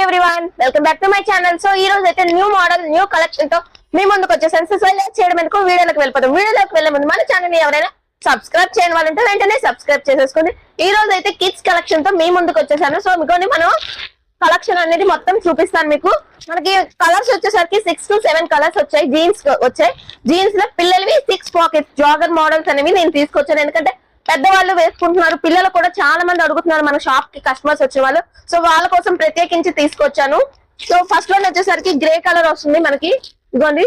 Everyone, welcome back to my channel. So ఈ రోజు అయితే న్యూ మోడల్ న్యూ కలెక్షన్ తో మీ ముందుకు వచ్చేసాను. సో లైక్ చేయడం ఎందుకు, వీడియోలోకి వెళ్ళిపోతాం. వీడియోలోకి వెళ్ళే ముందు మన ఛానల్ ని ఎవరైనా సబ్స్క్రైబ్ చేయని వాళ్ళంటే వెంటనే సబ్స్క్రైబ్ చేసేసుకోండి. ఈ రోజు అయితే కిడ్స్ కలెక్షన్ తో మీ ముందుకు వచ్చేసాను. సో మీకు మనం కలెక్షన్ అనేది మొత్తం చూపిస్తాను. మీకు మనకి కలర్స్ వచ్చేసరికి 6 to 7 కలర్స్ వచ్చాయి. జీన్స్ వచ్చాయి. జీన్స్ లో పిల్లలవి 6 పాకెట్స్ జాగర్ మోడల్స్ అనేవి నేను తీసుకొచ్చాను. ఎందుకంటే పెద్దవాళ్ళు వేసుకుంటున్నారు, పిల్లలు కూడా చాలా మంది అడుగుతున్నారు మన షాప్ కి కస్టమర్స్ వచ్చే వాళ్ళు. సో వాళ్ళ కోసం ప్రత్యేకించి తీసుకొచ్చాను. సో ఫస్ట్ వన్ వచ్చేసరికి గ్రే కలర్ వస్తుంది మనకి. ఇదిగోండి,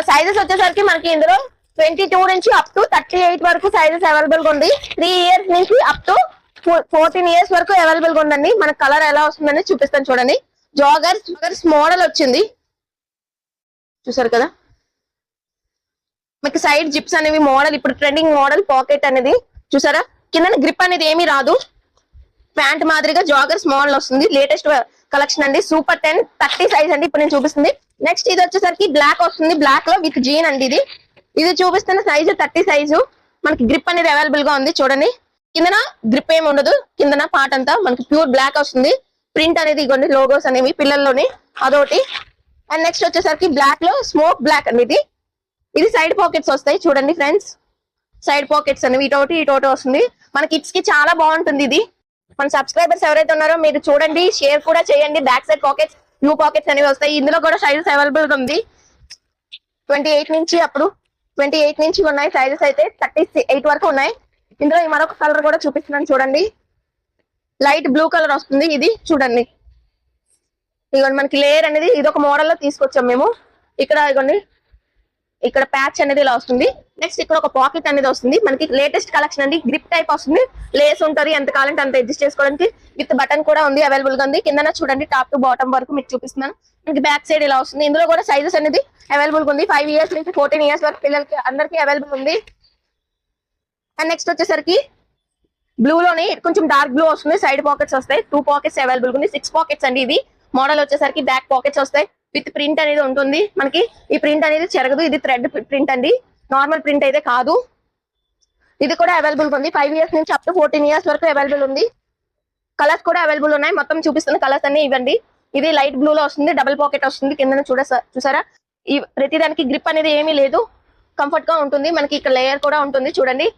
సైజెస్ వచ్చేసరికి మనకి ఇందులో 22 నుంచి అప్ టు 38 వరకు సైజెస్ అవైలబుల్ గా ఉంది. 3 years నుంచి అప్ టు 14 years వరకు అవైలబుల్ గా ఉందండి. మన కలర్ ఎలా వస్తుందని చూపిస్తాను చూడండి. జాగర్స్ మోడల్ వచ్చింది, చూసారు కదా. మీకు సైడ్ జిప్స్ అనేవి మోడల్ ఇప్పుడు ట్రెండింగ్ మోడల్. పాకెట్ అనేది చూసారా, కింద గ్రిప్ అనేది ఏమీ రాదు. ప్యాంట్ మాదిరిగా జాగర్స్ మోడల్ వస్తుంది. లేటెస్ట్ కలెక్షన్ అండి. సూపర్ 10 30 సైజ్ అండి ఇప్పుడు నేను చూపిస్తుంది. నెక్స్ట్ ఇది వచ్చేసరికి బ్లాక్ వస్తుంది. బ్లాక్ లో విత్ జీన్ అండి. ఇది చూపిస్తున్న సైజు 30 సైజు. మనకి గ్రిప్ అనేది అవైలబుల్ గా ఉంది చూడండి. కిందన గ్రిప్ ఏమి ఉండదు, కిందన పార్ట్ అంతా మనకి ప్యూర్ బ్లాక్ వస్తుంది. ప్రింట్ అనేది ఇగోండి, లోగోస్ అనేవి పిల్లల్లోని అదొకటి. అండ్ నెక్స్ట్ వచ్చేసరికి బ్లాక్ లో స్మోక్ బ్లాక్ అండి. ఇది సైడ్ పాకెట్స్ వస్తాయి చూడండి ఫ్రెండ్స్. సైడ్ పాకెట్స్ అనేవి ఇటోటి వస్తుంది. మన కిడ్స్ కి చాలా బాగుంటుంది ఇది. మన సబ్స్క్రైబర్స్ ఎవరైతే ఉన్నారో మీరు చూడండి, షేర్ కూడా చేయండి. Back side pockets, new pockets అనేవి వస్తాయి. ఇందులో కూడా సైజెస్ అవైలబుల్ గా ఉంది. 28 నుంచి ఉన్నాయి సైజెస్ అయితే. 38 వరకు ఉన్నాయి. ఇందులో మరొక కలర్ కూడా చూపిస్తున్నాను చూడండి. లైట్ బ్లూ కలర్ వస్తుంది. ఇది చూడండి, ఇదిగోండి మనకి లేయర్ అనేది ఇది ఒక మోడల్ లో తీసుకొచ్చాం మేము. ఇక్కడ ఇదిగోండి, ఇక్కడ ప్యాచ్ అనేది ఇలా వస్తుంది. నెక్స్ట్ ఇక్కడ ఒక పాకెట్ అనేది వస్తుంది. మనకి లేటెస్ట్ కలెక్షన్ అండి. గ్రిప్ టైప్ వస్తుంది, లేస్ ఉంటుంది. ఎంత కావాలంటే అంత అడ్జస్ట్ చేసుకోవడానికి విత్ బటన్ కూడా ఉంది, అవైలబుల్ గా ఉంది. కింద చూడండి టాప్ టు బాటమ్ వరకు మీకు చూపిస్తున్నాను. మనకి బ్యాక్ సైడ్ ఇలా వస్తుంది. ఇందులో కూడా సైజెస్ అనేది అవైలబుల్ గా ఉంది. 5 years నుంచి 14 years వరకు పిల్లలకి అందరికి అవైలబుల్ ఉంది. అండ్ నెక్స్ట్ వచ్చేసరికి బ్లూ లోని కొంచెం డార్క్ బ్లూ వస్తుంది. సైడ్ పాకెట్స్ వస్తాయి. 2 పాకెట్స్ అవైలబుల్ ఉంది. 6 పాకెట్స్ అండి. ఇది మోడల్ వచ్చేసరికి బ్యాక్ పాకెట్స్ వస్తాయి విత్ ప్రింట్ అనేది ఉంటుంది. మనకి ఈ ప్రింట్ అనేది చెరగదు. ఇది థ్రెడ్ ప్రింట్ అండి, నార్మల్ ప్రింట్ అయితే కాదు. ఇది కూడా అవైలబుల్ ఉంది. 5 years నుంచి అప్ టు 14 years వరకు అవైలబుల్ ఉంది. కలర్స్ కూడా అవైలబుల్ ఉన్నాయి. మొత్తం చూపిస్తున్న కలర్స్ అన్ని ఇవ్వండి. ఇది లైట్ బ్లూ లో వస్తుంది. డబుల్ పాకెట్ వస్తుంది. కింద చూసారా, ఈ ప్రతిదానికి గ్రిప్ అనేది ఏమీ లేదు. కంఫర్ట్ గా ఉంటుంది. మనకి ఇక్కడ లేయర్ కూడా ఉంటుంది చూడండి.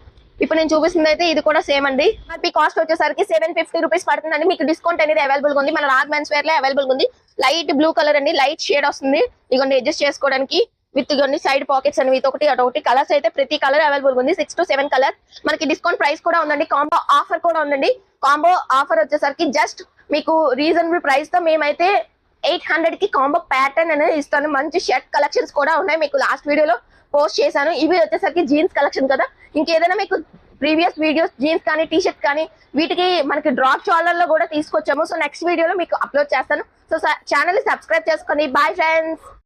ఇప్పుడు నేను చూపిస్తుంది అయితే ఇది కూడా సేమ్ అండి. మనకి కాస్ట్ వచ్చేసరికి 750 రూపీస్ పడుతుందండి. మీకు డిస్కౌంట్ అనేది అవైలబుల్ ఉంది. మన రాగ్ మెన్స్ వేర్ లో అవైలబుల్ ఉంది. లైట్ బ్లూ కలర్ అండి, లైట్ షేడ్ వస్తుంది. ఇదిగోండి అడ్జస్ట్ చేసుకోవడానికి విత్ ఇగోండి సైడ్ పాకెట్స్ అనేవి ఇదొకటి అదొకటి. కలర్స్ అయితే ప్రతి కలర్ అవైలబుల్ ఉంది. 6 to 7 కలర్. మనకి డిస్కౌంట్ ప్రైస్ కూడా ఉందండి. కాంబో ఆఫర్ కూడా ఉందండి. కాంబో ఆఫర్ వచ్చేసరికి జస్ట్ మీకు రీజనబుల్ ప్రైస్ తో మేమైతే 800 కి కాంబో ప్యాటర్న్ అనేది ఇస్తాను. మంచి షర్ట్ కలెక్షన్స్ కూడా ఉన్నాయి. మీకు లాస్ట్ వీడియోలో పోస్ట్ చేశాను. ఇవి వచ్చేసరికి జీన్స్ కలెక్షన్ కదా. ఇంకేదైనా మీకు ప్రీవియస్ వీడియోస్ జీన్స్ కానీ టీ షర్ట్ కానీ వీటికి మనకి డ్రాప్ చాలర్ లో కూడా తీసుకొచ్చాము. సో నెక్స్ట్ వీడియోలో మీకు అప్లోడ్ చేస్తాను. సో ఛానల్ ని సబ్స్క్రైబ్ చేసుకోండి. Bye friends.